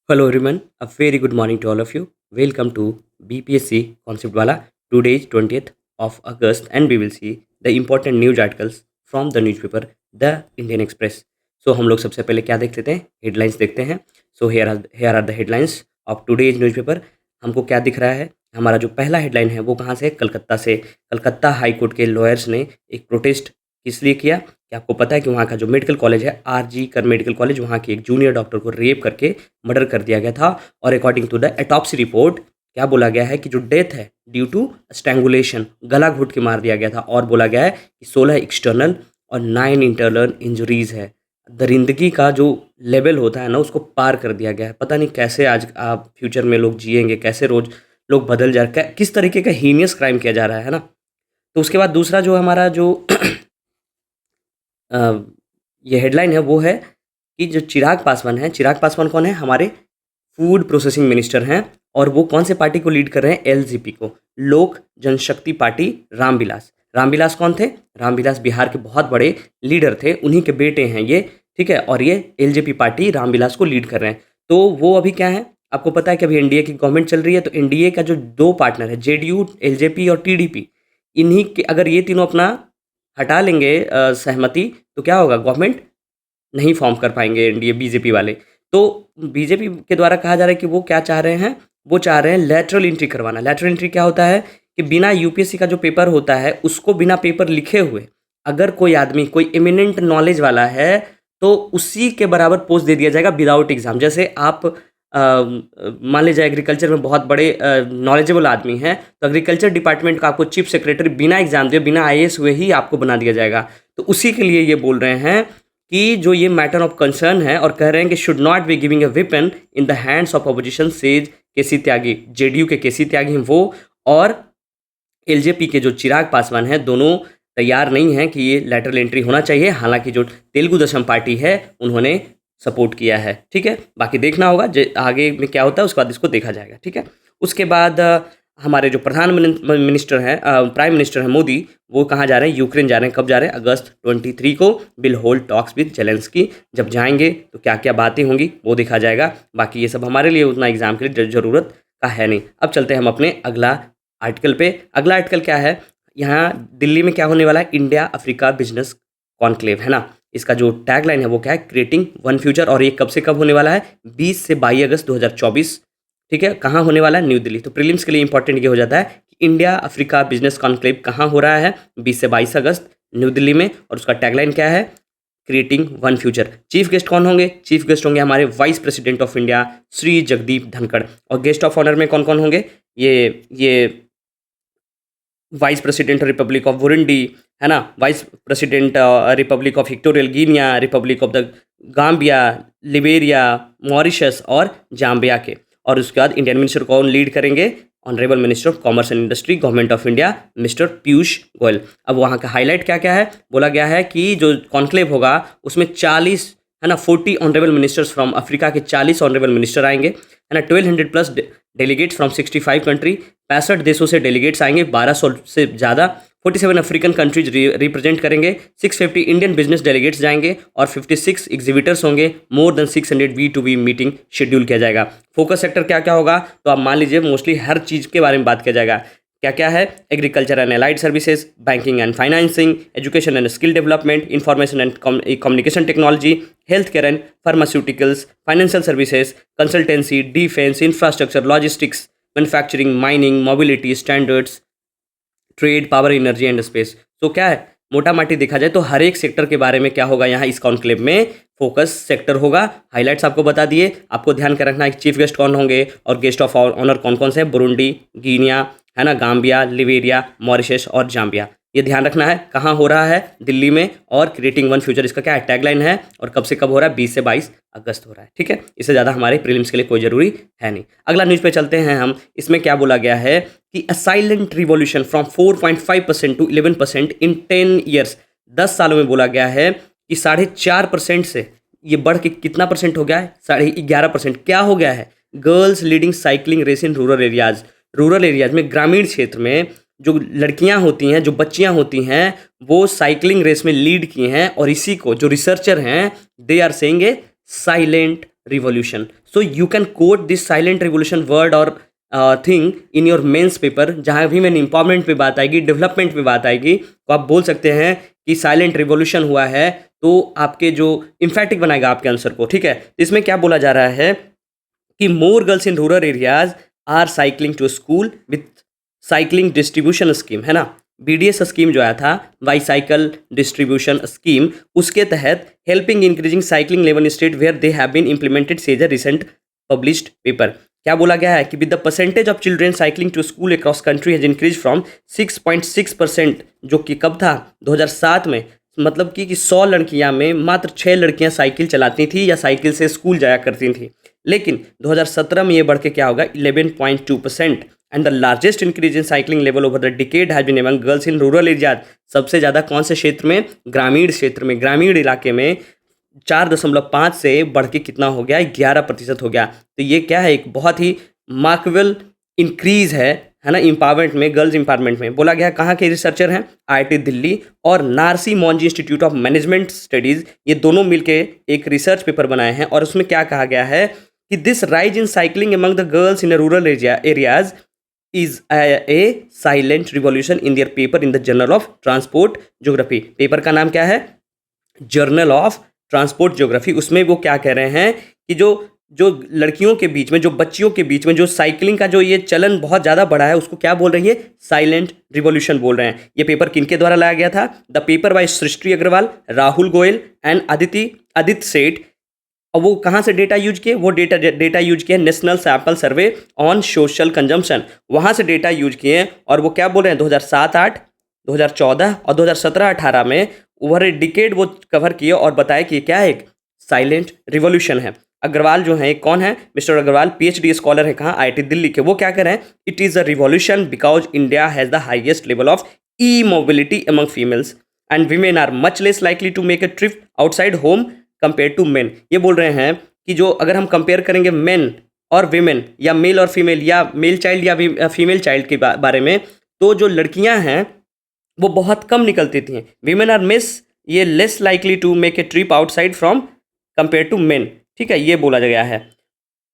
Hello everyone, a very good morning to all of you. Welcome to BPSC Concept Wala. Today is 20th of August and we will see the important news articles from the newspaper The Indian Express. So हम लोग सबसे पहले क्या देख लेते हैं, headlines देखते हैं. सो here are the headlines of today's newspaper. हमको क्या दिख रहा है, हमारा जो पहला हेडलाइन है वो कहाँ से, कलकत्ता से. कलकत्ता हाई कोर्ट के लॉयर्स ने एक प्रोटेस्ट किस लिए किया कि आपको पता है कि वहाँ का जो मेडिकल कॉलेज है आरजी कर मेडिकल कॉलेज, वहाँ के एक जूनियर डॉक्टर को रेप करके मर्डर कर दिया गया था. और अकॉर्डिंग टू द एटॉप्सी रिपोर्ट क्या बोला गया है कि जो डेथ है ड्यू टू स्ट्रैंगुलेशन, गला घोट के मार दिया गया था. और बोला गया है कि 16 एक्सटर्नल और 9 इंटरनल इंजरीज है. दरिंदगी का जो लेवल होता है ना उसको पार कर दिया गया है. पता नहीं कैसे आज आप फ्यूचर में लोग जिएंगे, कैसे रोज लोग बदल जा रहे, किस तरीके का हीनियस क्राइम किया जा रहा है ना. तो उसके बाद दूसरा जो हमारा जो अ, ये हेडलाइन है वो है कि जो चिराग पासवान है, चिराग पासवान कौन है, हमारे फूड प्रोसेसिंग मिनिस्टर हैं. और वो कौन से पार्टी को लीड कर रहे हैं, एलजेपी को, लोक जनशक्ति पार्टी. रामविलास, रामविलास कौन थे, रामविलास बिहार के बहुत बड़े लीडर थे, उन्हीं के बेटे हैं ये, ठीक है. और ये एलजेपी पार्टी रामविलास को लीड कर रहे हैं. तो वो अभी क्या है, आपको पता है कि अभी एनडीए की गवर्नमेंट चल रही है. तो एनडीए का जो दो पार्टनर है, जेडीयू, एलजेपी और टीडीपी, इन्हीं के अगर ये तीनों अपना हटा लेंगे सहमति, तो क्या होगा, गवर्नमेंट नहीं फॉर्म कर पाएंगे एनडीए बीजेपी वाले. तो बीजेपी के द्वारा कहा जा रहा है कि वो क्या चाह रहे हैं, वो चाह रहे हैं लेटरल एंट्री करवाना. लेटरल एंट्री क्या होता है कि बिना यूपीएससी का जो पेपर होता है उसको बिना पेपर लिखे हुए अगर कोई आदमी कोई एमिनेंट नॉलेज वाला है तो उसी के बराबर पोस्ट दे दिया जाएगा विदाउट एग्जाम. जैसे आप मान लीजिए एग्रीकल्चर में बहुत बड़े नॉलेजेबल आदमी हैं, तो एग्रीकल्चर डिपार्टमेंट का आपको चीफ सेक्रेटरी बिना एग्जाम दिए, बिना आईएएस हुए ही आपको बना दिया जाएगा. तो उसी के लिए ये बोल रहे हैं कि जो ये मैटर ऑफ कंसर्न है, और कह रहे हैं कि should not be giving a weapon in the hands of opposition, says KC Tyagi. JDU के केसी त्यागी हैं वो, और एलजेपी के जो चिराग पासवान हैं, दोनों तैयार नहीं हैं कि ये लेटरल एंट्री होना चाहिए. हालांकि जो तेलुगु देशम पार्टी है उन्होंने सपोर्ट किया है, ठीक है. बाकी देखना होगा आगे में क्या होता है, उसके बाद इसको देखा जाएगा, ठीक है. उसके बाद हमारे जो मिनिस्टर हैं, प्राइम मिनिस्टर हैं मोदी, वो कहाँ जा रहे हैं, यूक्रेन जा रहे हैं. कब जा रहे हैं, अगस्त 23 को will hold talks with Zelensky. जब जाएंगे तो क्या क्या बातें होंगी वो देखा जाएगा. बाकी ये सब हमारे लिए उतना एग्जाम के लिए ज़रूरत का है नहीं. अब चलते हैं हम अपने अगला आर्टिकल पे. अगला आर्टिकल क्या है, यहाँ दिल्ली में क्या होने वाला है, इंडिया अफ्रीका बिजनेस कॉन्क्लेव है ना. इसका जो टैगलाइन है वो क्या है, क्रिएटिंग वन फ्यूचर. और ये कब से कब होने वाला है, 20 से 22 अगस्त 2024, ठीक है. कहाँ होने वाला है, न्यू दिल्ली. तो प्रीलिम्स के लिए इंपॉर्टेंट ये हो जाता है कि इंडिया अफ्रीका बिजनेस कॉन्क्लेव कहाँ हो रहा है, 20 से 22 अगस्त न्यू दिल्ली में. और उसका टैगलाइन क्या है, creating one future. Chief guest कौन होंगे, चीफ गेस्ट होंगे हमारे vice president of India Shri Jagdeep Dhankhar. और गेस्ट ऑफ ऑनर में कौन कौन होंगे, ये vice president Republic of Burundi है ना, vice president Republic of इक्टोरियल Guinea, Republic of the Gambia, Liberia, Mauritius और जाम्बिया के. और उसके बाद इंडियन मिनिस्टर कौन लीड करेंगे, honourable minister of commerce and industry, government of India, mister Piyush Goyal. अब वहाँ का हाईलाइट क्या क्या है, बोला गया है कि जो कॉन्क्लेव होगा उसमें 40 है ना, 40 ऑनरेबल मिनिस्टर्स फ्रॉम अफ्रीका के 40 ऑनरेबल मिनिस्टर आएंगे, है ना. 1200 प्लस डेलीगेट्स फ्रॉम 65 कंट्री, 65 देशों से डेलीगेट्स आएंगे, 1200 से ज़्यादा. 47 अफ्रीकन कंट्रीज रिप्रेजेंट करेंगे, 650 इंडियन बिजनेस डेलीगेट्स जाएंगे और 56 एग्जीबिटर्स होंगे. More than 600 V2V meeting schedule किया जाएगा. फोकस सेक्टर क्या क्या होगा, तो आप मान लीजिए मोस्टली हर चीज़ के बारे में बात किया जाएगा. क्या क्या है, agriculture and allied services, banking and financing, education and skill development, information and communication technology, health care and pharmaceuticals, financial services, consultancy, defence, infrastructure, logistics, manufacturing, mining, mobility, standards, trade, power, energy and space. तो क्या है, मोटा माटी देखा जाए तो हर एक sector के बारे में क्या होगा, यहाँ इस कॉन्क्लेव में फोकस सेक्टर होगा. हाइलाइट्स आपको बता दिए. आपको ध्यान कर रखना है चीफ गेस्ट कौन होंगे और गेस्ट ऑफ ऑनर कौन कौन से हैं, बुरुंडी, गिनिया है ना, गाम्बिया, लिबेरिया, मॉरिशस और जाम्बिया. ये ध्यान रखना है. कहाँ हो रहा है, दिल्ली में. और क्रिएटिंग वन फ्यूचर इसका क्या है, टैगलाइन है. और कब से कब हो रहा है, 20 से 22 अगस्त हो रहा है, ठीक है. इससे ज़्यादा हमारे प्रीलिम्स के लिए कोई ज़रूरी है नहीं. अगला न्यूज़ पे चलते हैं हम. इसमें क्या बोला गया है कि a silent revolution from 4.5% to 11% in 10 years. 10 सालों में बोला गया है कि 4.5% से ये बढ़ के कितना परसेंट हो गया है, 11.5%. क्या हो गया है, girls leading cycling race in rural areas. Rural areas में, ग्रामीण क्षेत्र में जो लड़कियां होती हैं, जो बच्चियां होती हैं, वो साइकिलिंग रेस में लीड की हैं. और इसी को जो रिसर्चर हैं they are saying a silent revolution. So you can quote this silent revolution word और thing in your mains paper. जहाँ भी मैंने इंपॉर्मेंट पे बात आएगी, डेवलपमेंट पे बात आएगी, तो आप बोल सकते हैं कि साइलेंट रिवॉल्यूशन हुआ है. तो आपके जो इम्फेटिक बनाएगा आपके आंसर को. ठीक है, इसमें क्या बोला जा रहा है कि more girls in rural areas are cycling to school with cycling distribution scheme, है ना. BDS स्कीम जो आया था, बाईसाइकिल डिस्ट्रीब्यूशन स्कीम, उसके तहत helping increasing cycling level state where they have been implemented says a recent published paper. क्या बोला गया है कि with the percentage of children cycling to school across country has increase from 6.6%, जो कि कब था 2007 में. मतलब कि 100 लड़कियां में मात्र 6 लड़कियां साइकिल चलाती थी या साइकिल से स्कूल जाया करती थी. लेकिन 2017 में ये बढ़ के क्या होगा 11.2%. And the largest increase in cycling level over the decade has been among girls in rural areas. सबसे ज़्यादा कौन से क्षेत्र में? ग्रामीण क्षेत्र में, ग्रामीण इलाके में 4.5 से बढ़ के कितना हो गया 11% हो गया. तो ये क्या है, एक बहुत ही मार्केबल इंक्रीज है ना, इम्पावरमेंट में, गर्ल्स इम्पावरमेंट में. बोला गया कहाँ के रिसर्चर हैं? IIT दिल्ली और Narsee Monjee institute of management studies. ये दोनों मिलके एक रिसर्च पेपर बनाए हैं और उसमें क्या कहा गया है कि this rise in cycling among the girls in rural areas is a silent revolution in their paper in the Journal of Transport Geography. Paper का नाम क्या है? Journal of transport geography. उसमें वो क्या कह रहे हैं कि जो जो लड़कियों के बीच में, जो बच्चियों के बीच में जो साइकिलिंग का जो ये चलन बहुत ज़्यादा बढ़ा है, उसको क्या बोल रही है? साइलेंट रिवॉल्यूशन बोल रहे हैं. ये पेपर किनके द्वारा लाया गया था? The paper by Srishti Agarwal, Rahul Goyal and Aditya Seth. और वो कहाँ से डेटा यूज किए? वो डेटा यूज किए national sample survey on social consumption, वहाँ से डेटा यूज किए. और वो क्या बोल रहे हैं 2007-8, 2014 और 2017-18 में ओवर ए डिकेड वो कवर किए और बताया कि क्या एक साइलेंट रिवॉल्यूशन है. अग्रवाल जो है, कौन है? मिस्टर अग्रवाल PhD स्कॉलर है, कहाँ? IIT दिल्ली के. वो क्या कर रहे हैं? It is a revolution because India has the highest level of e mobility among females and women are much less likely to make a trip outside home compare to men. ये बोल रहे हैं कि जो अगर हम कंपेयर करेंगे main और वीमेन या मेल और फीमेल या मेल चाइल्ड या फीमेल चाइल्ड के बारे में, तो जो लड़कियां हैं वो बहुत कम निकलती थी. वीमेन आर ये less likely to make a trip outside from compare to men. ठीक है, ये बोला गया है.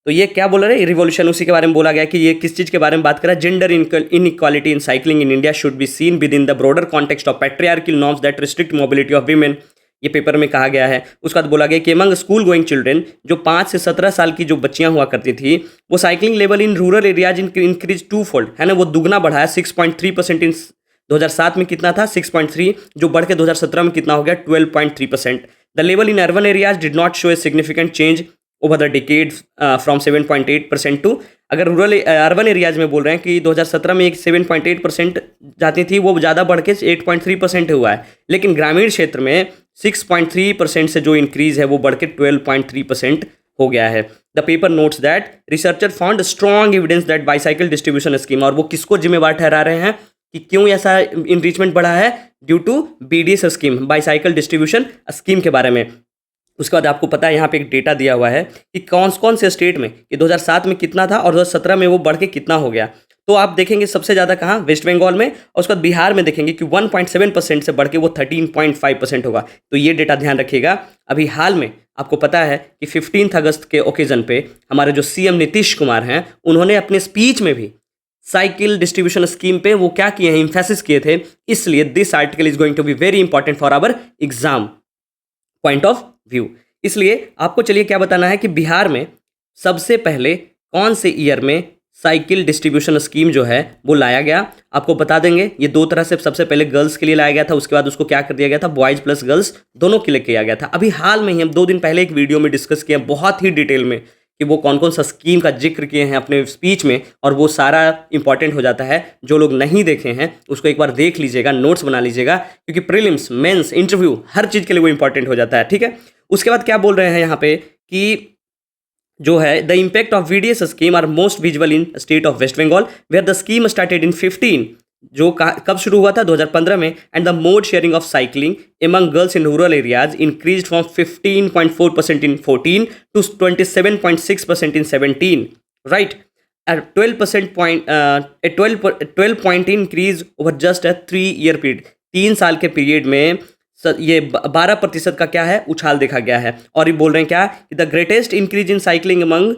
तो ये क्या बोल रहे हैं? रिवॉल्यूशन, उसी के बारे में बोला गया कि ये किस चीज़ के बारे में बात कर रहा है? Gender inequality in cycling in India should be seen with in the broader context of patriarchal norms that restrict mobility of women. ये पेपर में कहा गया है. उसके बाद बोला गया कि अमंग स्कूल गोइंग चिल्ड्रेन, जो 5 से 17 साल की जो बच्चियां हुआ करती थी, वो cycling level in rural areas increase 2 fold, है ना, वो दुगना बढ़ा है. 6.3% इन 2007 में कितना था? 6.3, जो बढ़ के 2017 में कितना हो गया? 12.3%. The level in urban areas did not show a significant change over the decade from 7.8% to. अगर रूरल अर्बन एरियाज में बोल रहे हैं कि 2017 में एक 7.8% जाती थी, वो ज़्यादा बढ़ के 8.3% हुआ है. लेकिन ग्रामीण क्षेत्र में 6.3% से जो इंक्रीज है वो बढ़ के 12.3% हो गया है. The paper notes that researcher found strong evidence that bicycle distribution scheme, और वो किसको जिम्मेवार ठहरा रहे हैं कि क्यों ऐसा इनरिचमेंट बढ़ा है? Due to BDS scheme, bicycle distribution scheme के बारे में. उसके बाद आपको पता है यहाँ पे एक डेटा दिया हुआ है कि कौन कौन से स्टेट में कि 2007 में कितना था और 2017 में वो बढ़ के कितना हो गया. तो आप देखेंगे सबसे ज़्यादा कहाँ? वेस्ट बंगाल में. और उसके बाद बिहार में देखेंगे कि 1.7% से बढ़ के वो 13.5% होगा. तो ये डेटा ध्यान रखिएगा. अभी हाल में आपको पता है कि 15 अगस्त के ओकेजन पे हमारे जो CM नीतीश कुमार हैं, उन्होंने अपने स्पीच में भी साइकिल डिस्ट्रीब्यूशन स्कीम पे वो क्या किए हैं? इम्फेसिस किए थे. इसलिए this article is going to be very important for our exam point of view. इसलिए आपको चलिए क्या बताना है कि बिहार में सबसे पहले कौन से ईयर में साइकिल डिस्ट्रीब्यूशन स्कीम जो है वो लाया गया. आपको बता देंगे ये 2 तरह से, सबसे पहले गर्ल्स के लिए लाया गया था, उसके बाद उसको क्या कर दिया गया था? बॉयज़ प्लस गर्ल्स दोनों के लिए किया गया था. अभी हाल में ही हम 2 दिन पहले एक वीडियो में डिस्कस किया बहुत ही डिटेल में कि वो कौन कौन सा स्कीम का जिक्र किए हैं अपने स्पीच में, और वो सारा इंपॉर्टेंट हो जाता है. जो लोग नहीं देखे हैं उसको एक बार देख लीजिएगा, नोट्स बना लीजिएगा, क्योंकि प्रीलिम्स, मेंस, इंटरव्यू, हर चीज़ के लिए वो इंपॉर्टेंट हो जाता है. ठीक है. उसके बाद क्या बोल रहे हैं यहाँ पे कि जो है the impact of VDS scheme are most visual in state of West Bengal where the scheme started in 15, जो कब शुरू हुआ था? 2015 में. And the mode sharing of cycling among girls in rural areas increase from 15.4% in 14 to 27.6% in 17. Right. 12 point increase over just a 3 year period. 3 साल के period में ये 12% का क्या है उछाल देखा गया है। और ये बोल रहे हैं क्या कि the greatest increase in cycling among,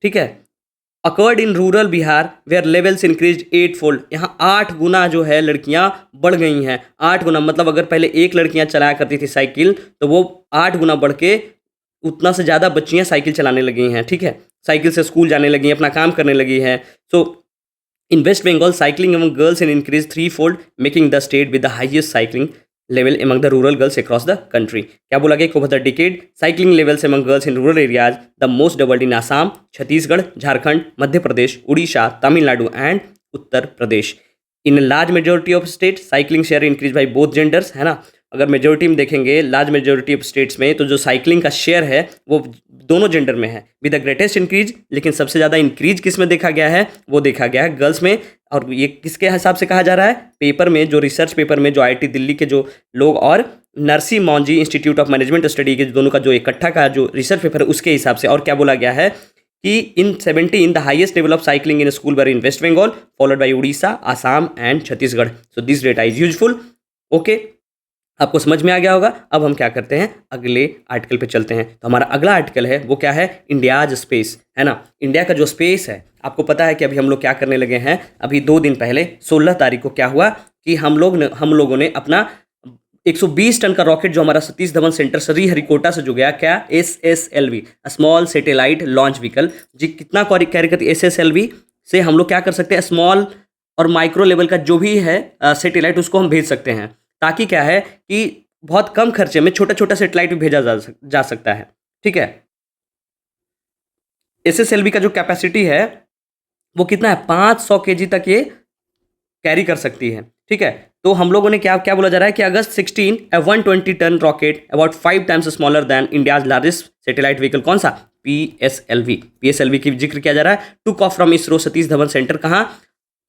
ठीक है, occurred in rural Bihar where levels increase 8 fold. यहाँ 8 गुना जो है लड़कियाँ बढ़ गई हैं। 8 गुना मतलब अगर पहले एक लड़कियाँ चलाया करती थी साइकिल, तो वो 8 गुना बढ़ के उतना से ज़्यादा बच्चियाँ साइकिल चलाने लगी हैं, ठीक है, साइकिल से स्कूल जाने लगी हैं, अपना काम करने लगी हैं। So in waste Bengal cycling among girls in increase 3 fold, making the state with the highest cycling level among the rural girls across the country। क्या बोला गया, over the decade cycling levels among girls in rural areas the most doubled in Assam, Chhattisgarh, Jharkhand, Madhya Pradesh, Orissa, Tamil Nadu and Uttar Pradesh. In large majority of state cycling share increase by both genders, है ना। अगर majority में देखेंगे large majority of states में, तो जो cycling का share है वो दोनों जेंडर में है विद द ग्रेटेस्ट इंक्रीज। लेकिन सबसे ज़्यादा इंक्रीज किस में देखा गया है, वो देखा गया है गर्ल्स में। और ये किसके हिसाब से कहा जा रहा है, पेपर में, जो रिसर्च पेपर में जो आईआईटी दिल्ली के जो लोग और Narsee Monjee institute of management study के दोनों का जो इकट्ठा का जो रिसर्च पेपर है उसके हिसाब से। और क्या बोला गया है कि in 17 the highest level of cycling in school were in waste Bengal followed by Orissa, Assam and Chhattisgarh. So this data is useful. Okay, आपको समझ में आ गया होगा। अब हम क्या करते हैं, अगले आर्टिकल पे चलते हैं। तो हमारा अगला आर्टिकल है वो क्या है, इंडियाज स्पेस, है ना। इंडिया का जो स्पेस है, आपको पता है कि अभी हम लोग क्या करने लगे हैं। अभी 2 दिन पहले 16 तारीख को क्या हुआ कि हम लोगों ने अपना 120 टन का रॉकेट जो हमारा सतीश धवन सेंटर श्रीहरिकोटा से जो गया, क्या, SSLV small satellite launch vehicle, जी कितना कैरी करती है SSLV से हम लोग क्या कर सकते हैं, स्मॉल और माइक्रो लेवल का जो भी है सैटेलाइट उसको हम भेज सकते हैं। ताकि क्या है कि बहुत कम खर्चे में छोटा छोटा सैटेलाइट भी भेजा जा सकता है, ठीक है। SSLV का जो कैपेसिटी है वो कितना है, 500 kg तक ये कैरी कर सकती है, ठीक है। तो हम लोगों ने क्या बोला जा रहा है कि August 16 a 120 ton rocket about 5 times smaller than India's largest satellite vehicle, कौन सा, PSLV की जिक्र किया जा रहा है। Took off from ISRO Satish Dhawan centre, कहाँ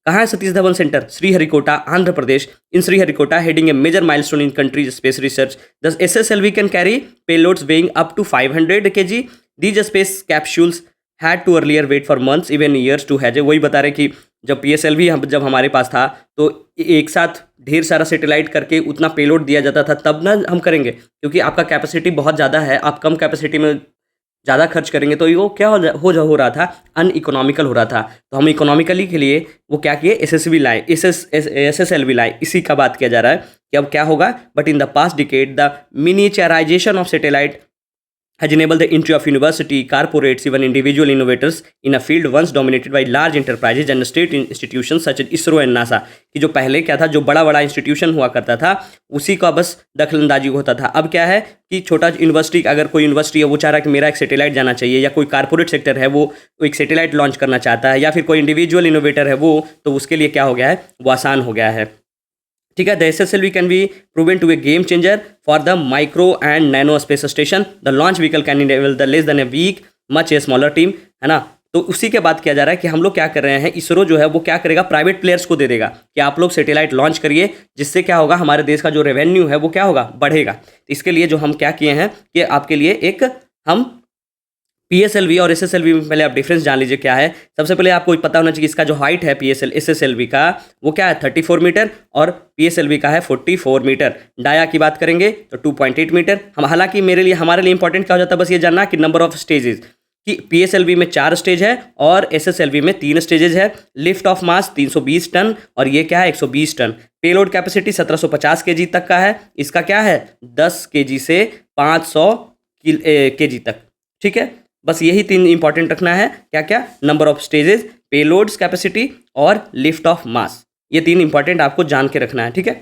है Satish Dhawan centre, Sriharikota, Andhra Pradesh. In Sriharikota heading a major milestone in country's space research. The SSLV can carry payloads weighing up to 500 kg। These space capsules had to earlier wait for months even years to hatch। वही बता रहे कि जब PSLV जब हमारे पास था तो एक साथ ढेर सारा सैटेलाइट करके उतना पेलोड दिया जाता था, तब ना हम करेंगे, क्योंकि आपका कैपेसिटी बहुत ज़्यादा है, आप कम कैपेसिटी में ज़्यादा खर्च करेंगे तो वो क्या हो रहा था, अनइकोनॉमिकल हो रहा था। तो हम इकोनॉमिकली के लिए वो क्या किए, SSLV लाए। इसी का बात किया जा रहा है कि अब क्या होगा। But in the past decade the miniaturisation of satellite has enabled the entry of university, corporates, even individual innovators in a field once dominated by large enterprises and state institutions such as ISRO and NASA। कि जो पहले क्या था, जो बड़ा बड़ा institution हुआ करता था उसी का बस दखलंदाजी होता था। अब क्या है कि छोटा यूनिवर्सिटी, अगर कोई यूनिवर्सिटी है वो चाह रहा है कि मेरा एक सैटेलाइट जाना चाहिए, या कोई कारपोरेट सेक्टर है वो एक सैटेलाइट लॉन्च करना चाहता है, या फिर कोई इंडिविजुअल इनोवेटर है वो, तो उसके लिए क्या हो गया है, वो आसान हो गया है, ठीक है। The SSLV can be proven to a game changer for the micro and nano space station. The launch vehicle can enable the less than a week much a smaller team, है ना। तो उसी के बाद किया जा रहा है कि हम लोग क्या कर रहे हैं, इसरो जो है वो क्या करेगा, प्राइवेट प्लेयर्स को दे देगा कि आप लोग सैटेलाइट लॉन्च करिए, जिससे क्या होगा, हमारे देश का जो रेवेन्यू है वो क्या होगा, बढ़ेगा। इसके लिए जो हम क्या किए हैं कि आपके लिए एक हम PSLV और SSLV में पहले आप डिफरेंस जान लीजिए क्या है। सबसे पहले आपको पता होना चाहिए इसका जो हाइट है SSLV का वो क्या है, 34 मीटर, और PSLV का है 44 मीटर। डाया की बात करेंगे तो 2.8 मीटर। हम हालांकि हमारे लिए इंपॉर्टेंट क्या हो जाता है, बस ये जानना कि नंबर ऑफ स्टेजेस, कि PSLV में 4 स्टेज है और SSLV में 3 स्टेजेस है। लिफ्ट ऑफ मास 320 टन और ये क्या है, 120 टन। पेलोड कैपेसिटी 1750 kg तक का है। इसका क्या है, 10 kg से 500 kg तक, ठीक है। बस यही 3 इंपॉर्टेंट रखना है, क्या क्या, number of stages, payloads capacity और लिफ्ट ऑफ मास। ये 3 इंपॉर्टेंट आपको जान के रखना है, ठीक है।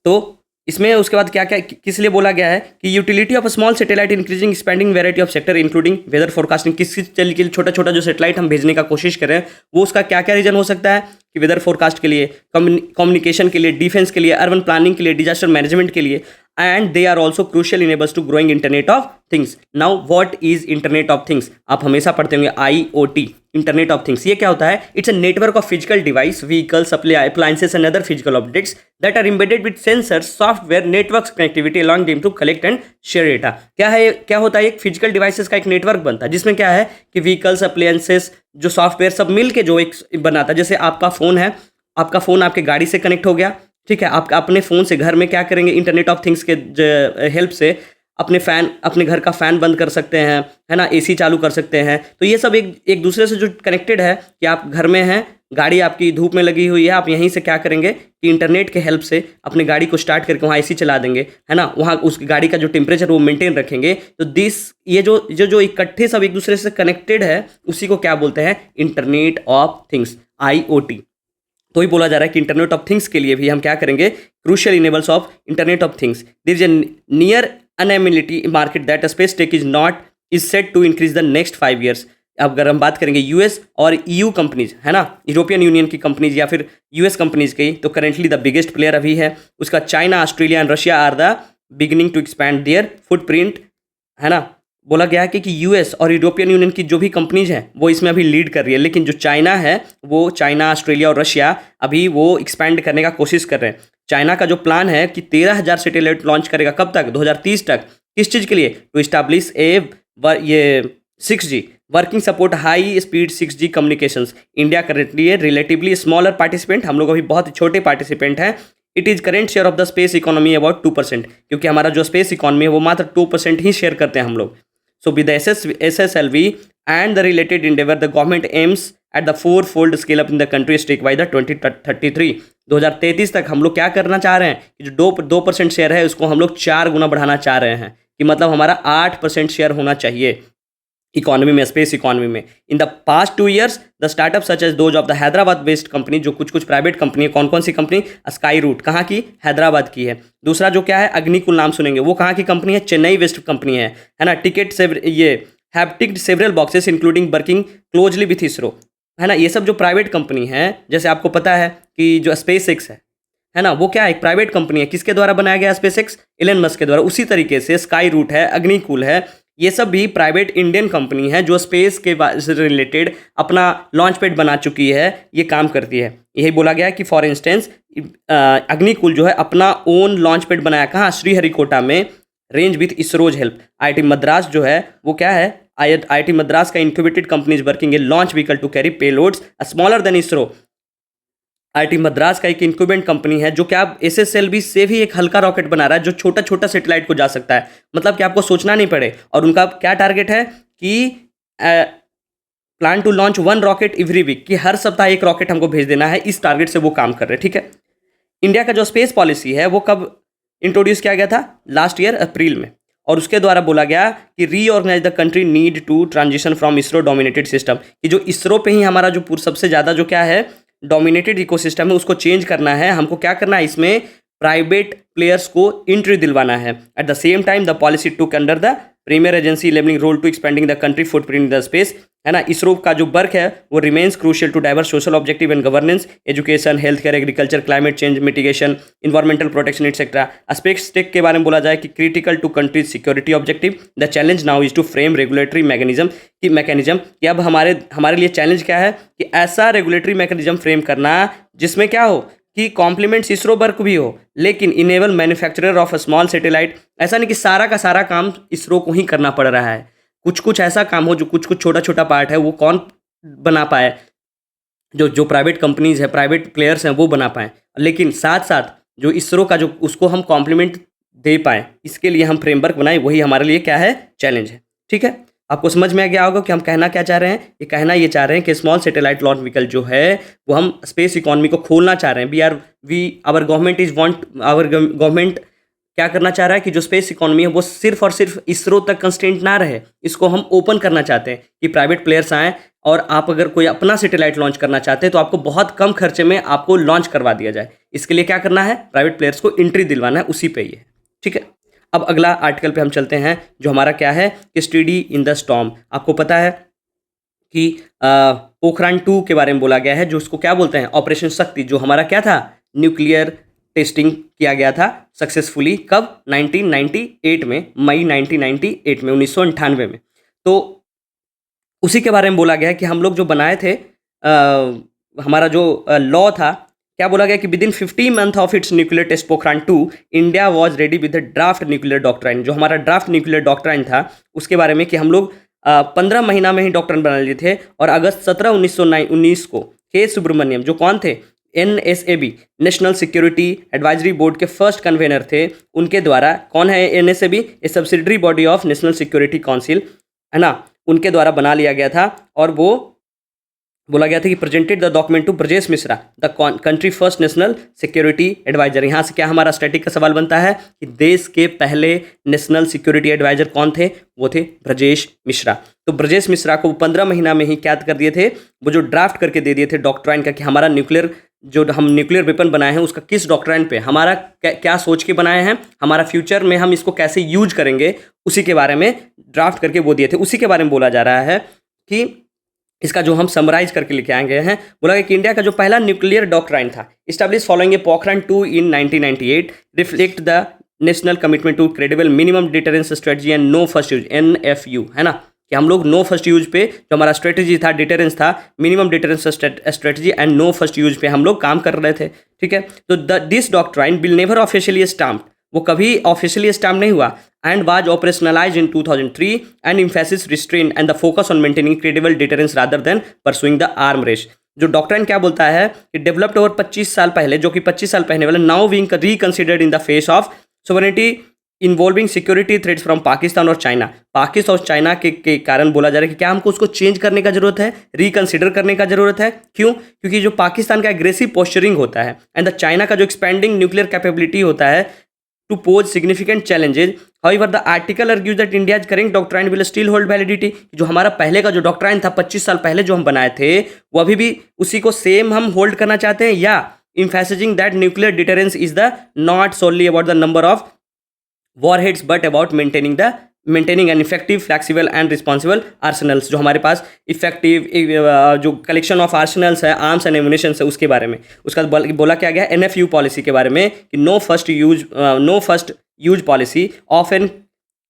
तो इसमें उसके बाद क्या क्या किस लिए बोला गया है कि utility of small satellite increasing expanding variety of sector including weather forecasting. किस चीज के लिए छोटा छोटा जो सैटेलाइट हम भेजने का कोशिश कर रहे हैं वो उसका क्या क्या रीजन हो सकता है कि वेदर फोरकास्ट के लिए, कम्युनिकेशन के लिए, डिफेंस के लिए, अर्बन प्लानिंग के लिए, डिजास्टर मैनेजमेंट के लिए, and they are also crucial enables to growing internet of things. Now what is internet of things, आप हमेशा पढ़ते होंगे IoT, इंटरनेट ऑफ थिंग्स। ये क्या होता है, it's a network of physical device, vehicles, appliances and other physical objects that are embedded with sensors, software, network connectivity along them to collect and share data. क्या है, क्या होता है, एक फिजिकल डिवाइसेस का एक नेटवर्क बनता है जिसमें क्या है कि व्हीकल्स, अप्लायंसेस, जो सॉफ्टवेयर सब मिल के जो एक बनाता है। जैसे आपका फ़ोन है, आपका फ़ोन आपके गाड़ी से कनेक्ट हो गया, ठीक है, आप अपने फ़ोन से घर में क्या करेंगे, इंटरनेट ऑफ थिंग्स के हेल्प से अपने घर का फ़ैन बंद कर सकते हैं, है ना? एसी चालू कर सकते हैं। तो ये सब एक एक दूसरे से जो कनेक्टेड है कि आप घर में हैं, गाड़ी आपकी धूप में लगी हुई है, आप यहीं से क्या करेंगे कि इंटरनेट के हेल्प से अपनी गाड़ी को स्टार्ट करके वहाँ एसी चला देंगे, है ना? वहाँ उस गाड़ी का जो टेम्परेचर वो मेंटेन रखेंगे। तो ये जो इकट्ठे सब एक दूसरे से कनेक्टेड है, उसी को क्या बोलते हैं, इंटरनेट ऑफ थिंग्स, IoT। तो ही बोला जा रहा है कि इंटरनेट ऑफ थिंग्स के लिए भी हम क्या करेंगे, crucial enables of internet of things. There is a near inability market that space tech is set to increase the next 5 years. अब अगर हम बात करेंगे यूएस और EU कंपनीज, है ना, यूरोपियन यूनियन की कंपनीज या फिर US कंपनीज की, तो करेंटली द बिगेस्ट प्लेयर अभी है उसका China, Australia and Russia are the beginning to expand their footprint, है ना। बोला गया है कि US और यूरोपियन यूनियन की जो भी कंपनीज हैं वो इसमें अभी लीड कर रही है, लेकिन जो चाइना है वो चाइना, ऑस्ट्रेलिया और रशिया अभी वो एक्सपैंड करने का कोशिश कर रहे हैं। चाइना का जो प्लान है कि 13,000 सैटेलाइट लॉन्च करेगा, कब तक, 2030 तक। किस चीज़ के लिए, टू इस्टाब्लिश ये 6G working support high speed 6G communications. India currently है रिलेटिवली स्मॉलर पार्टिसिपेंट, हम लोग अभी बहुत छोटे पार्टिसिपेंट हैं। It is current share of the space economy about 2%, क्योंकि हमारा जो स्पेस इकोनॉमी है वो मात्र 2% ही शेयर करते हैं हम लोग। So with the SSLV and the related endeavor, the government aims at the four-fold scale up in the country stake by the 2033। 2033 तक हम लोग क्या करना चाह रहे हैं कि जो 2% शेयर है उसको हम लोग 4 गुना बढ़ाना चाह रहे हैं, कि मतलब हमारा 8% शेयर होना चाहिए इकोनॉमी में, स्पेस इकोनॉमी में। In the past 2 years the startup such as those of the Hyderabad based company, जो कुछ प्राइवेट कंपनी है, कौन कौन सी कंपनी, स्काई रूट, कहाँ की, हैदराबाद की है। दूसरा जो क्या है, अग्निकुल, नाम सुनेंगे, वो कहाँ की कंपनी है, चेन्नई वेस्ट कंपनी है ना। टिकट से ये have ticked several boxes including working closely with ISRO, है ना। ये सब जो प्राइवेट कंपनी है, जैसे आपको पता है कि जो स्पेस एक्स है ना, वो क्या है, एक प्राइवेट कंपनी है। किसके द्वारा बनाया गया स्पेस एक्स, एलन मस्क के द्वारा। उसी तरीके से स्काई रूट है, अग्निकुल है, ये सब भी प्राइवेट इंडियन कंपनी है जो स्पेस के से रिलेटेड अपना लॉन्च पैड बना चुकी है, ये काम करती है। यही बोला गया है कि फॉर इंस्टेंस अग्निकुल जो है अपना ओन लॉन्च पैड बनाया, कहाँ, श्रीहरिकोटा में, range with ISRO's help. IIT Madras जो है वो क्या है, IIT मद्रास का incubated companies working a launch vehicle to carry payloads smaller than ISRO. IIT Madras का एक इंक्यूबेंट कंपनी है जो क्या SSLV से भी एक हल्का रॉकेट बना रहा है जो छोटा छोटा सैटेलाइट को जा सकता है, मतलब कि आपको सोचना नहीं पड़े। और उनका क्या टारगेट है कि plan to launch 1 rocket every week, कि हर सप्ताह 1 रॉकेट हमको भेज देना है। इस टारगेट से वो काम कर रहे हैं, ठीक है। इंडिया का जो स्पेस पॉलिसी है वो कब इंट्रोड्यूस किया गया था, लास्ट ईयर अप्रैल में, और उसके द्वारा बोला गया कि reorganise the country need to transition from ISRO dominated system, कि जो इसरो पे ही हमारा जो सबसे ज़्यादा जो क्या है डोमिनेटेड इकोसिस्टम है उसको चेंज करना है। हमको क्या करना है, इसमें प्राइवेट प्लेयर्स को एंट्री दिलवाना है। At the same time the policy took under the premier agency levelling role to expanding the country footprint in the space, है ना। इसरो का जो वर्क है वो remains crucial to diverse social objective and governance, education, health care, agriculture, climate change mitigation, environmental protection etcetera. Space tech के बारे में बोला जाए कि critical to country's security objective. The challenge now is to frame regulatory mechanism कि अब हमारे लिए चैलेंज क्या है कि ऐसा रेगुलेटरी मैकेनिज्म फ्रेम करना जिसमें क्या हो कि कॉम्प्लीमेंट्स इसरो वर्क भी हो, लेकिन enable manufacturer of a small satellite. ऐसा नहीं कि सारा का सारा काम इसरो को ही करना पड़ रहा है, कुछ ऐसा काम हो जो कुछ छोटा छोटा पार्ट है वो कौन बना पाए, जो प्राइवेट कंपनीज है, प्राइवेट प्लेयर्स हैं वो बना पाएँ, लेकिन साथ साथ जो इसरो का जो उसको हम कॉम्प्लीमेंट दे पाएँ, इसके लिए हम फ्रेमवर्क बनाए। वही हमारे लिए क्या है, चैलेंज है, ठीक है। आपको समझ में आ गया होगा कि हम कहना क्या चाह रहे हैं। ये कहना ये चाह रहे हैं कि स्मॉल सैटेलाइट लॉन्च व्हीकल जो है वो हम स्पेस इकोनॉमी को खोलना चाह रहे हैं। आवर गवर्नमेंट क्या करना चाह रहा है कि जो स्पेस इकोनॉमी है वो सिर्फ और सिर्फ इसरो तक कंस्टेंट ना रहे, इसको हम ओपन करना चाहते हैं कि प्राइवेट प्लेयर्स आएँ, और आप अगर कोई अपना सैटेलाइट लॉन्च करना चाहते हैं तो आपको बहुत कम खर्चे में आपको लॉन्च करवा दिया जाए। इसके लिए क्या करना है, प्राइवेट प्लेयर्स को एंट्री दिलवाना है, उसी पे ही है, ठीक है। अब अगला आर्टिकल पे हम चलते हैं जो हमारा क्या है कि स्टडी इन द स्टॉर्म। आपको पता है कि पोखरान 2 के बारे में बोला गया है, जो उसको क्या बोलते हैं, ऑपरेशन शक्ति, जो हमारा क्या था, न्यूक्लियर टेस्टिंग किया गया था सक्सेसफुली, कब, 1998 में, मई 1998 में, 1998 में। तो उसी के बारे में बोला गया है कि हम लोग जो बनाए थे, हमारा जो लॉ था, क्या बोला गया कि within 50 month of its nuclear test Pokhran 2 India was ready with the draft nuclear doctrine. जो हमारा ड्राफ्ट न्यूक्लियर डॉक्ट्राइन था उसके बारे में कि हम लोग 15 महीना में ही डॉक्ट्राइन बना लिए थे, और अगस्त 17, 1919 को के सुब्रमण्यम, जो कौन थे, NSAB national security advisory board के फर्स्ट कन्वेनर थे, उनके द्वारा, कौन है NSAB? A subsidiary body of national security council, है ना, उनके द्वारा बना लिया गया था। और वो बोला गया था कि presented the document to Brajesh Mishra the country first national security adviser. यहाँ से क्या हमारा स्टैटिक का सवाल बनता है कि देश के पहले नेशनल सिक्योरिटी एडवाइजर कौन थे? वो थे ब्रजेश मिश्रा। तो ब्रजेश मिश्रा को 15 महीना में ही क्या कर दिए थे? वो जो ड्राफ्ट करके दे दिए थे डॉक्ट्राइन का कि हमारा न्यूक्लियर, जो हम न्यूक्लियर वेपन बनाए हैं उसका किस डॉक्ट्राइन पे, हमारा क्या सोच के बनाए हैं, हमारा फ्यूचर में हम इसको कैसे यूज करेंगे, उसी के बारे में ड्राफ्ट करके वो दिए थे। उसी के बारे में बोला जा रहा है कि इसका जो हम समराइज करके लिखे आए गए हैं, बोला गया कि इंडिया का जो पहला न्यूक्लियर डॉक्ट्राइन था, establish following a Pokhran 2 in 1998, reflect the national commitment to credible minimum deterrence strategy and no first use, NFU, है ना, कि हम लोग नो फर्स्ट यूज पे जो हमारा स्ट्रेटजी था, डिटरेंस था, minimum deterrence strategy and no first use पे हम लोग काम कर रहे थे। ठीक है, तो this doctrine will never officially stamped, वो कभी ऑफिशियली स्टाम्प नहीं हुआ, and was operationalized in 2003 and emphasis restraint and the focus on maintaining credible deterrence rather than pursuing the arm race। जो डॉक्ट्राइन क्या बोलता है कि डेवलप्ड ओवर 25 साल पहले, जो कि 25 साल पहले वाला, now being reconsidered in the face of sovereignty involving security threats from Pakistan और चाइना। पाकिस्तान और चाइना के कारण बोला जा रहा है कि क्या हमको उसको चेंज करने का जरूरत है, रिकंसिडर करने का जरूरत है। क्यों? क्योंकि जो पाकिस्तान का एग्रेसिव पोस्चरिंग होता है एंड द चाइना का जो एक्सपेंडिंग न्यूक्लियर कैपेबिलिटी होता है to pose significant challenges. However, the article argues that India's current doctrine will still hold validity। जो हमारा पहले का जो डॉक्ट्राइन था 25 साल पहले जो हम बनाए थे, वो अभी भी उसी को सेम हम होल्ड करना चाहते हैं, या emphasizing that nuclear deterrence is the not solely about the number of warheads but about maintaining an effective, flexible and responsible arsenals। जो हमारे पास इफेक्टिव जो कलेक्शन ऑफ आर्सनल्स है, आर्म्स एंड एमुनिशन है, उसके बारे में। उसका बोला क्या गया NFU पॉलिसी के बारे में कि no first use policy of an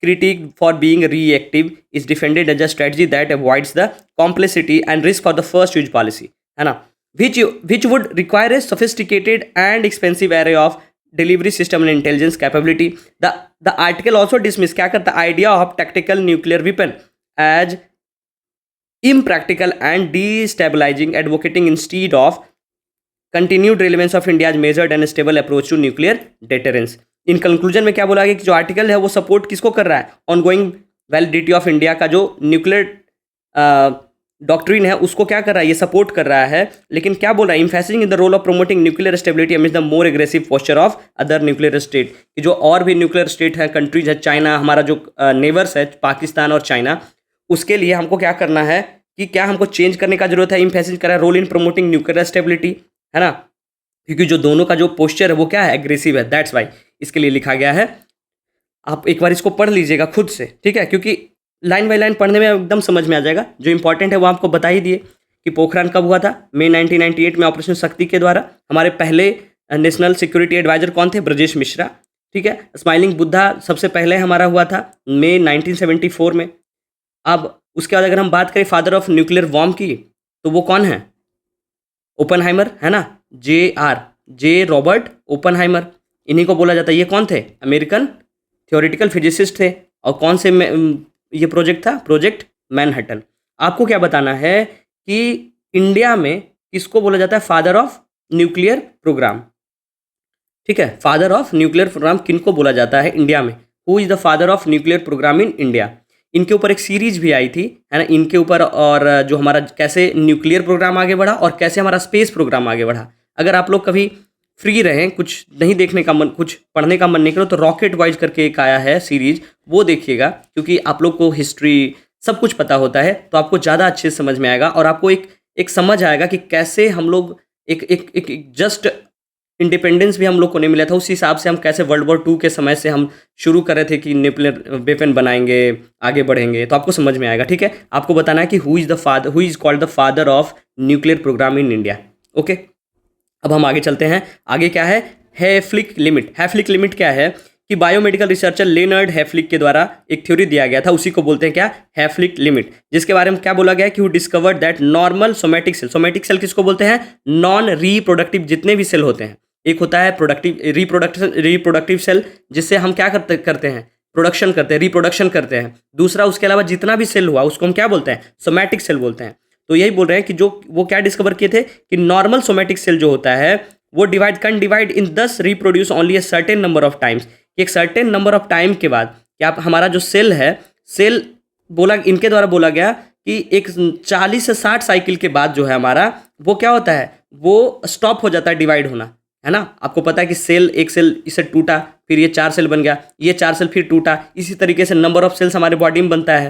critique for being reactive is defended as a strategy that avoids the complexity and risk for the first use policy, है ना, which would require a sophisticated and expensive array of delivery system and intelligence capability। The article also dismiss क्या करता idea of tactical nuclear weapon as impractical and destabilizing, advocating instead of continued relevance of India's measured and stable approach to nuclear deterrence। In conclusion में क्या बोला गया कि जो article है वो सपोर्ट किसको कर रहा है? ऑनगोइंग वैलिडिटी ऑफ इंडिया का जो न्यूक्लियर डॉक्ट्रिन है उसको क्या कर रहा है? ये सपोर्ट कर रहा है। लेकिन क्या बोल रहा है? Emphasizing in the role of promoting nuclear stability amid the more aggressive posture of other nuclear state, कि जो और भी न्यूक्लियर स्टेट है, कंट्रीज है, चाइना, हमारा जो नेबर्स है पाकिस्तान और चाइना, उसके लिए हमको क्या करना है कि क्या हमको चेंज करने का जरूरत है? एम्फेसिज कर रहा है role in promoting nuclear stability, है ना, क्योंकि जो दोनों का जो पोस्चर है वो क्या है? एग्रेसिव है। दैट्स वाई इसके लिए लिखा गया है। आप एक बार इसको पढ़ लीजिएगा खुद से, ठीक है, क्योंकि लाइन बाय लाइन पढ़ने में एकदम समझ में आ जाएगा। जो इंपॉर्टेंट है वो आपको बता ही दिए कि पोखरण कब हुआ था? मई 1998 में ऑपरेशन शक्ति के द्वारा। हमारे पहले नेशनल सिक्योरिटी एडवाइजर कौन थे? ब्रजेश मिश्रा। ठीक है, स्माइलिंग बुद्धा सबसे पहले हमारा हुआ था मई 1974 में। अब उसके बाद अगर हम बात करें फादर ऑफ न्यूक्लियर बॉम्ब की, तो वो कौन है? ओपनहाइमर, है ना, जे रॉबर्ट ओपनहाइमर, इन्हीं को बोला जाता है। ये कौन थे? अमेरिकन थ्योरेटिकल फिजिसिस्ट थे। और कौन से ये प्रोजेक्ट था? Project Manhattan. आपको क्या बताना है कि इंडिया में किसको बोला जाता है फादर ऑफ न्यूक्लियर प्रोग्राम? ठीक है, फादर ऑफ न्यूक्लियर प्रोग्राम किनको बोला जाता है इंडिया में? Who is the father of nuclear programme in India? इनके ऊपर एक सीरीज भी आई थी, है ना, इनके ऊपर, और जो हमारा कैसे न्यूक्लियर प्रोग्राम आगे बढ़ा और कैसे हमारा स्पेस प्रोग्राम आगे बढ़ा। अगर आप लोग कभी फ्री रहें, कुछ नहीं देखने का मन, कुछ पढ़ने का मन नहीं करो, तो रॉकेट वाइज करके एक आया है सीरीज, वो देखिएगा, क्योंकि आप लोग को हिस्ट्री सब कुछ पता होता है, तो आपको ज़्यादा अच्छे से समझ में आएगा और आपको एक समझ आएगा कि कैसे हम लोग एक जस्ट इंडिपेंडेंस भी हम लोग को नहीं मिला था, उस हिसाब से हम कैसे वर्ल्ड वॉर 2 के समय से हम शुरू कर रहे थे कि न्यूक्लियर वेपन बनाएंगे, आगे बढ़ेंगे, तो आपको समझ में आएगा। ठीक है, आपको बताना है कि who is called the father of nuclear programme in India. Okay, अब हम आगे चलते हैं। आगे क्या है? हैफ्लिक लिमिट। हैफ्लिक लिमिट क्या है कि बायोमेडिकल रिसर्चर लेनर्ड हैफ्लिक के द्वारा एक थ्योरी दिया गया था, उसी को बोलते हैं क्या? हैफ्लिक लिमिट, जिसके बारे में क्या बोला गया कि वो discovered that normal somatic cell किसको बोलते हैं? नॉन रिप्रोडक्टिव जितने भी सेल होते हैं। एक होता है रिप्रोडक्टिव सेल, जिससे हम क्या करते हैं? प्रोडक्शन करते हैं, रिप्रोडक्शन करते हैं। दूसरा, उसके अलावा जितना भी सेल हुआ उसको हम क्या बोलते हैं? सोमैटिक सेल बोलते हैं। तो यही बोल रहे हैं कि जो वो क्या डिस्कवर किए थे कि नॉर्मल सोमेटिक सेल जो होता है वो कैन डिवाइड इन दस reproduce only a certain number of times. एक सर्टेन नंबर ऑफ टाइम के बाद क्या हमारा जो सेल है, सेल बोला इनके द्वारा बोला गया कि एक 40 से 60 साइकिल के बाद जो है हमारा वो क्या होता है, वो स्टॉप हो जाता है डिवाइड होना, है ना। आपको पता है कि सेल, एक सेल इसे टूटा, फिर ये 4 सेल बन गया, ये 4 सेल फिर टूटा, इसी तरीके से नंबर ऑफ सेल्स हमारे बॉडी में बनता है।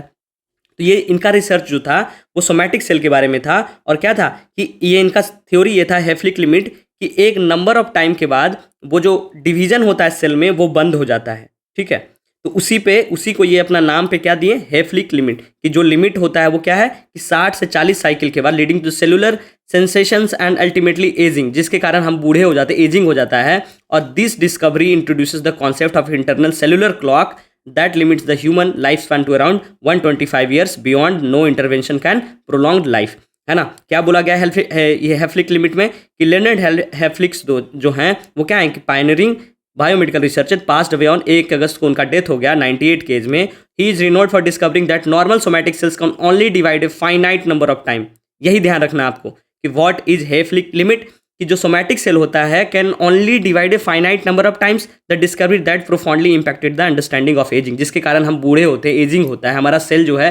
तो ये इनका रिसर्च जो था वो सोमैटिक सेल के बारे में था, और क्या था कि ये इनका थ्योरी ये था हैफ्लिक लिमिट, कि एक नंबर ऑफ टाइम के बाद वो जो डिवीजन होता है सेल में वो बंद हो जाता है, ठीक है। तो उसी को ये अपना नाम पे क्या दिए, हैफ्लिक लिमिट, कि जो लिमिट होता है वो क्या है कि 60 से 40 साइकिल के बाद leading to cellular sensations and ultimately ageing, जिसके कारण हम बूढ़े हो जाते, एजिंग हो जाता है। और this discovery introduces the concept of internal cellular clock that limits the human lifespan to around 125 years. Beyond no intervention can prolong life, है ना। क्या बोला गया है ये हैफ्लिक लिमिट में कि लेनर्ड हैफ्लिक्स जो हैं वो क्या है कि pioneering biomedical researcher passed away on 1 अगस्त को उनका डेथ हो गया 98 के एज में। He is renowned for discovering that normal somatic cells can only divide a finite number of time. यही ध्यान रखना आपको कि व्हाट इज हैफ्लिक लिमिट, कि जो सोमैटिक सेल होता है can only divide a finite number of times. The discovery that profoundly impacted the understanding of ageing, जिसके कारण हम बूढ़े होते हैं, एजिंग होता है, हमारा सेल जो है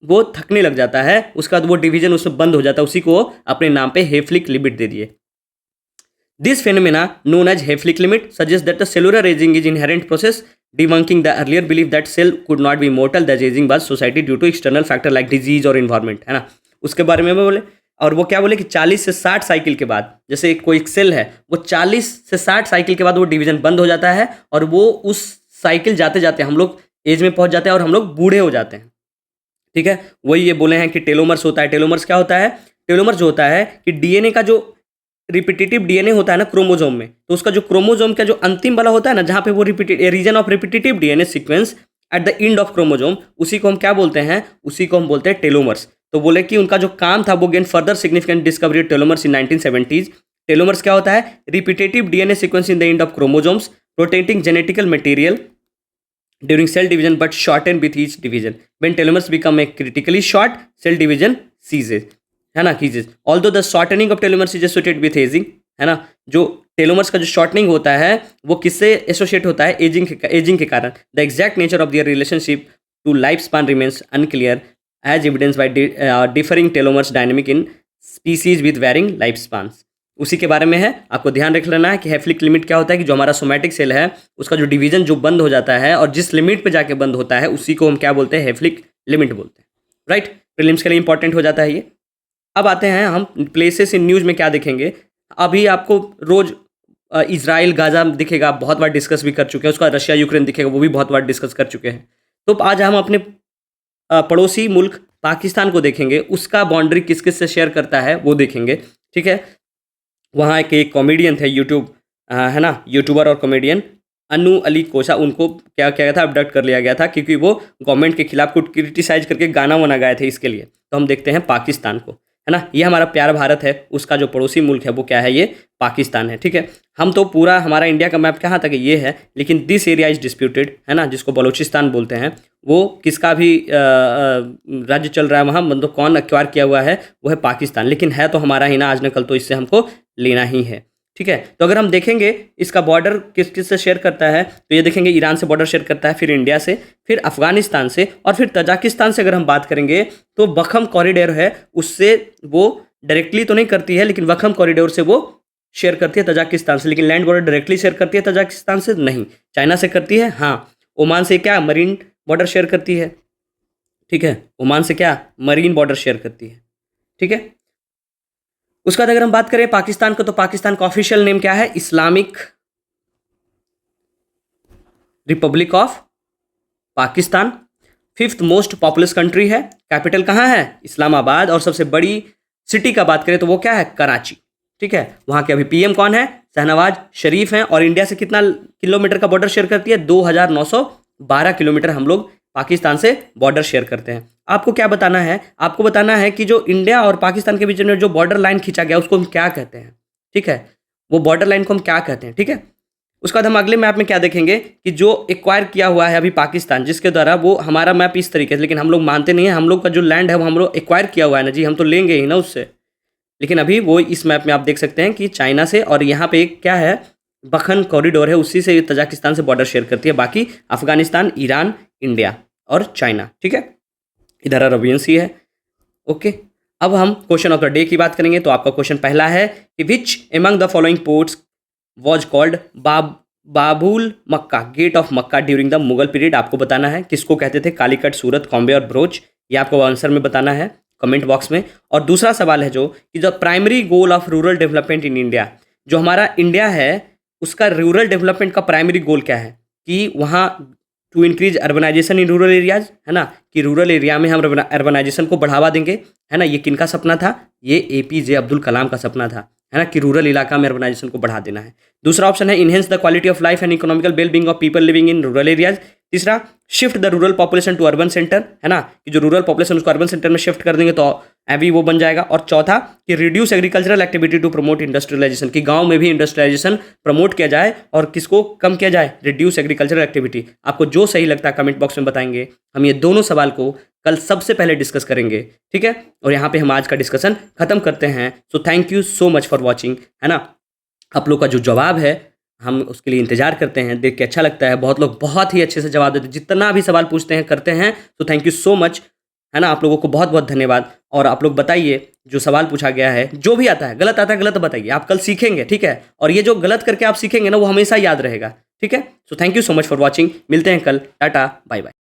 वो थकने लग जाता है, उसका वो डिवीजन उसमें बंद हो जाता है, उसी को अपने नाम पे हैफ्लिक लिमिट दे दिए। This phenomena known as Hayflick limit suggest that the cellular aging is inherent process, debunking the earlier believe that cell could not be mortal that aging by society due to external factor like disease और environment, है ना। उसके बारे में बोले, और वो क्या बोले कि 40 से 60 साइकिल के बाद, जैसे कोई सेल है वो 40 से 60 साइकिल के बाद वो डिवीजन बंद हो जाता है, और वो उस साइकिल जाते जाते हम लोग एज में पहुंच जाते हैं और हम लोग बूढ़े हो जाते हैं, ठीक है। वही ये बोले हैं कि टेलोमर्स होता है। टेलोमर्स क्या होता है, टेलोमर्स जो होता है कि डीएनए का जो रिपीटेटिव डीएनए होता है ना क्रोमोजोम में, तो उसका जो क्रोमोजोम का जो अंतिम वाला होता है ना, जहाँ पे वो region of repetitive DNA sequence at the end of chromosome, उसी को हम क्या बोलते हैं, उसी को हम बोलते हैं टेलोमर्स। तो बोले कि उनका जो काम था वो gain further significant discovery telomeres in 1970s। Telomeres क्या होता है, repetitive DNA sequence in the end of chromosomes protecting genetical material during cell division but shorten with each division. When telomeres become a critically short, cell division ceases, है ना, ceases. Although the shortening of telomeres is associated with aging, है ना। जो टेलोमर्स का जो shortening होता है वो किससे एसोसिएट होता है, एजिंग के कारण। The exact nature of their relationship to life span remains unclear as evidenced by differing telomeres dynamic in species with varying lifespans। उसी के बारे में है, आपको ध्यान रख लेना है कि हैफ्लिक लिमिट क्या होता है कि जो हमारा सोमैटिक सेल है उसका जो डिवीजन जो बंद हो जाता है और जिस लिमिट पे जाके बंद होता है उसी को हम क्या बोलते हैं, हैफ्लिक लिमिट बोलते हैं, राइट। प्रीलिम्स के लिए इंपॉर्टेंट हो जाता है ये। अब आते हैं हम प्लेसेस इन न्यूज़ में क्या देखेंगे। अभी आपको रोज इजराइल गाजा दिखेगा, बहुत बार डिस्कस भी कर चुके हैं, उसका रशिया यूक्रेन दिखेगा, वो भी बहुत बार डिस्कस कर चुके हैं। तो आज हम अपने पड़ोसी मुल्क पाकिस्तान को देखेंगे, उसका बाउंड्री किस किस से शेयर करता है वो देखेंगे, ठीक है। वहाँ एक कॉमेडियन थे यूट्यूब, है ना, यूट्यूबर और कॉमेडियन अनु अली कोसा, उनको क्या किया गया था, अबडक्ट कर लिया गया था क्योंकि वो गवर्नमेंट के खिलाफ कुछ क्रिटिसाइज करके गाना वाना गाए थे इसके लिए। तो हम देखते हैं पाकिस्तान को, है ना। ये हमारा प्यारा भारत है, उसका जो पड़ोसी मुल्क है वो क्या है, ये पाकिस्तान है, ठीक है। हम तो पूरा हमारा इंडिया का मैप कहाँ तक ये है, लेकिन दिस एरिया इज डिस्प्यूटेड, है ना, जिसको बलूचिस्तान बोलते हैं। वो किसका भी राज्य चल रहा है वहाँ, मतलब कौन एक्वायर किया हुआ है, वो है पाकिस्तान, लेकिन है तो हमारा ही ना, आज न कल तो इससे हमको लेना ही है, ठीक है। तो अगर हम देखेंगे इसका बॉर्डर किस किस से शेयर करता है, तो ये देखेंगे ईरान से बॉर्डर शेयर करता है, फिर इंडिया से, फिर अफगानिस्तान से, और फिर तजाकिस्तान से अगर हम बात करेंगे तो वखम कॉरिडोर है, उससे वो डायरेक्टली तो नहीं करती है, लेकिन वखम कॉरिडोर से वो शेयर करती है तजाकिस्तान से। लेकिन लैंड बॉर्डर डायरेक्टली शेयर करती है तजाकिस्तान से नहीं। चाइना से करती है, हाँ। ओमान से क्या मरीन बॉर्डर शेयर करती है, ठीक है। ओमान से क्या मरीन बॉर्डर शेयर करती है, ठीक है। उसके बाद अगर हम बात करें पाकिस्तान को, तो पाकिस्तान का ऑफिशियल नेम क्या है, Islamic Republic of Pakistan. 5th most populous country है। कैपिटल कहाँ है, इस्लामाबाद। और सबसे बड़ी सिटी का बात करें तो वो क्या है, कराची, ठीक है। वहाँ के अभी पीएम कौन है, शहनवाज शरीफ हैं। और इंडिया से कितना किलोमीटर का बॉर्डर शेयर करती है, 2912 किलोमीटर हम लोग पाकिस्तान से बॉर्डर शेयर करते हैं। आपको क्या बताना है, आपको बताना है कि जो इंडिया और पाकिस्तान के बीच में जो बॉर्डर लाइन खींचा गया उसको हम क्या कहते हैं, ठीक है। वो बॉर्डर लाइन को हम क्या कहते हैं, ठीक है। उसके बाद हम अगले मैप में क्या देखेंगे कि जो एक्वायर किया हुआ है अभी पाकिस्तान, जिसके द्वारा वो हमारा मैप इस तरीके से, लेकिन हम लोग मानते नहीं है, हम लोग का जो लैंड है वो हम लोग एक्वायर किया हुआ है ना जी, हम तो लेंगे ही ना उससे। लेकिन अभी वो इस मैप में आप देख सकते हैं कि चाइना से, और यहाँ पे एक क्या है, बखन कॉरिडोर है, उसी से तजाकिस्तान से बॉर्डर शेयर करती है। बाकी अफगानिस्तान, ईरान, इंडिया और चाइना, ठीक है। इधर अरबियन सी है। ओके, अब हम क्वेश्चन ऑफ द डे की बात करेंगे। तो आपका क्वेश्चन पहला है कि which among the following ports was called Babul Mecca, gate of Mecca during the Mughal period. आपको बताना है किसको कहते थे, कालीकट, सूरत, कॉम्बे और भरूच। ये आपको आंसर में बताना है कमेंट बॉक्स में। और दूसरा सवाल है जो कि the primary goal of rural development in India, जो हमारा इंडिया है उसका रूरल डेवलपमेंट का प्राइमरी गोल क्या है, कि वहाँ to increase urbanisation in rural areas, है ना, कि रूरल एरिया में हम अर्बनाइजेशन को बढ़ावा देंगे, है ना। ये किनका सपना था, ये APJ अब्दुल कलाम का सपना था, है ना, कि रूरल इलाका में अर्बनाइजेशन को बढ़ा देना है। दूसरा ऑप्शन है enhance the quality of life and economical well being of people living in rural areas. तीसरा, shift the rural population to urban centre, है ना, कि जो रूरल पॉपुलेशन उसको अर्बन सेंटर में शिफ्ट कर देंगे तो अभी वो बन जाएगा। और चौथा, कि reduce agricultural activity to promote industrialisation, कि गांव में भी इंडस्ट्रियलाइजेशन प्रमोट किया जाए और किसको कम किया जाए, रिड्यूस एग्रीकल्चरल एक्टिविटी। आपको जो सही लगता है कमेंट बॉक्स में बताएंगे। हम ये दोनों सवाल को कल सबसे पहले डिस्कस करेंगे, ठीक है। और यहाँ पे हम आज का डिस्कशन खत्म करते हैं। So thank you so much for watching, है ना। आप लोग का जो जवाब है हम उसके लिए इंतजार करते हैं, देख के अच्छा लगता है। बहुत लोग बहुत ही अच्छे से जवाब देते हैं, जितना भी सवाल पूछते हैं करते हैं। तो थैंक यू सो मच, है ना। आप लोगों को बहुत बहुत धन्यवाद। और आप लोग बताइए जो सवाल पूछा गया है, जो भी आता है गलत बताइए, आप कल सीखेंगे, ठीक है। और ये जो गलत करके आप सीखेंगे ना वो हमेशा याद रहेगा, ठीक है। So thank you so much for watching, मिलते हैं कल, टाटा बाय बाय।